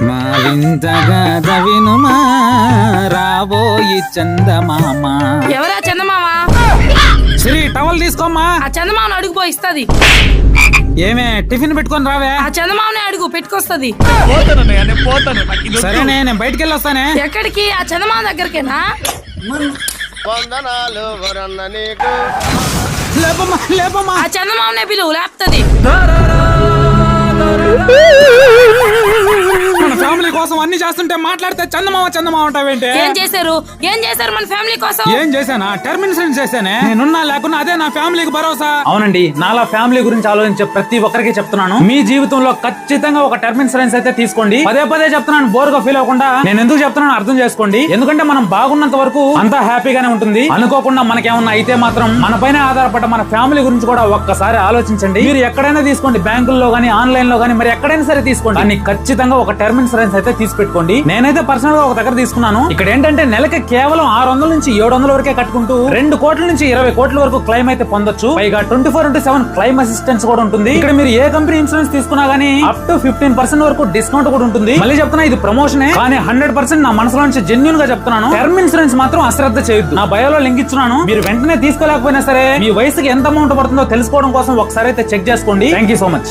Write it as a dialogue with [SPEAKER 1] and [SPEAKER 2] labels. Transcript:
[SPEAKER 1] మా వింతగా వినుమా రాబోయి చందమామ.
[SPEAKER 2] ఎవరా చందమామ?
[SPEAKER 1] శ్రీ టవల్ తీసుకోమ్మా.
[SPEAKER 2] ఆ చందమామను అడుగుపో ఇస్తది.
[SPEAKER 1] ఏమే టిఫిన్ పెట్టుకొని రావే.
[SPEAKER 2] ఆ చందమామనే అడుగు పెట్టుకొస్తది.
[SPEAKER 1] సరేనే నేను బయటికి వెళ్ళొస్తానే.
[SPEAKER 2] ఎక్కడికి? ఆ చందమామ దగ్గరికేనా?
[SPEAKER 1] లేపమ్మా లేపమ్మా.
[SPEAKER 2] ఆ చందమామనే పిలువు లేపుతది.
[SPEAKER 1] మన ఫ్యామిలీ కోసం అన్ని చేస్తుంటే మాట్లాడితే చందమామ చందమామ అంటావేంటి?
[SPEAKER 2] ఏం చేశారు మన ఫ్యామిలీ కోసం?
[SPEAKER 1] ఏం చేశానా? టర్మ్ ఇన్సూరెన్స్ చేశానే. నేనున్నా లేకున్నా అదే నా ఫ్యామిలీకి భరోసా. అవునండి, నాలా ఫ్యామిలీ గురించి ఆలోచించే ప్రతి ఒక్కరికి చెప్తున్నాను, మీ జీవితంలో ఖచ్చితంగా ఒక టర్మ్ ఇన్సూరెన్స్ అయితే తీసుకోండి. పదే పదే చెప్తున్నాను, బోర్ గా ఫీల్ అవ్వకుండా. నేను ఎందుకు చెప్తున్నాను అర్థం చేసుకోండి. ఎందుకంటే మనం బాగున్నంత వరకు అంతా హ్యాపీగానే ఉంటుంది. అనుకోకుండా మనకేమన్నా అయితే మాత్రం మన పైన ఆధారపడ్డ మన ఫ్యామిలీ గురించి కూడా ఒక్కసారి ఆలోచించండి. మీరు ఎక్కడైనా తీసుకోండి, బ్యాంకుల్లో గానీ ఆన్లైన్ లో గానీ మరి ఎక్కడైనా సరే తీసుకోండి, కానీ ఖచ్చితంగా ఒక టర్మ్ ఇన్సూరెన్స్ అయితే తీసి పెట్టుకోండి. నేనైతే పర్సనల్ గా ఒక దగ్గర తీసుకున్నాను. ఇక్కడ ఏంటంటే నెలకి కేవలం 600 నుంచి 700 వరకే కట్టుకుంటూ 2 కోట్ల నుంచి 20 కోట్ల వరకు క్లైమ్ అయితే పొందొచ్చు. పైగా 24/7 క్లైమ్ అసిస్టెన్స్ కూడా ఉంటుంది. ఇక్కడ మీరు ఏ కంపెనీ ఇన్సూరెన్స్ తీసుకున్నా గానీ అప్ టు 15% వరకు డిస్కౌంట్ కూడా ఉంటుంది. మళ్ళీ చెప్తున్నా, ఇది ప్రమోషనే, కానీ 100% నా మనసులో నుంచి జెన్యూన్ గా చెప్తున్నాను. టర్మ్ ఇన్సూరెన్స్ మాత్రం అశ్రద్ధ చేయొద్దు. నా బయోలో లింక్ ఇచ్చున్నాను. మీరు వెంటనే తీసుకోలేకపోయినా సరే మీ వయసుకి ఎంత అమౌంట్ పడుతుందో తెలుసుకోవడం కోసం ఒకసారి అయితే చెక్ చేసుకోండి. Thank you so much.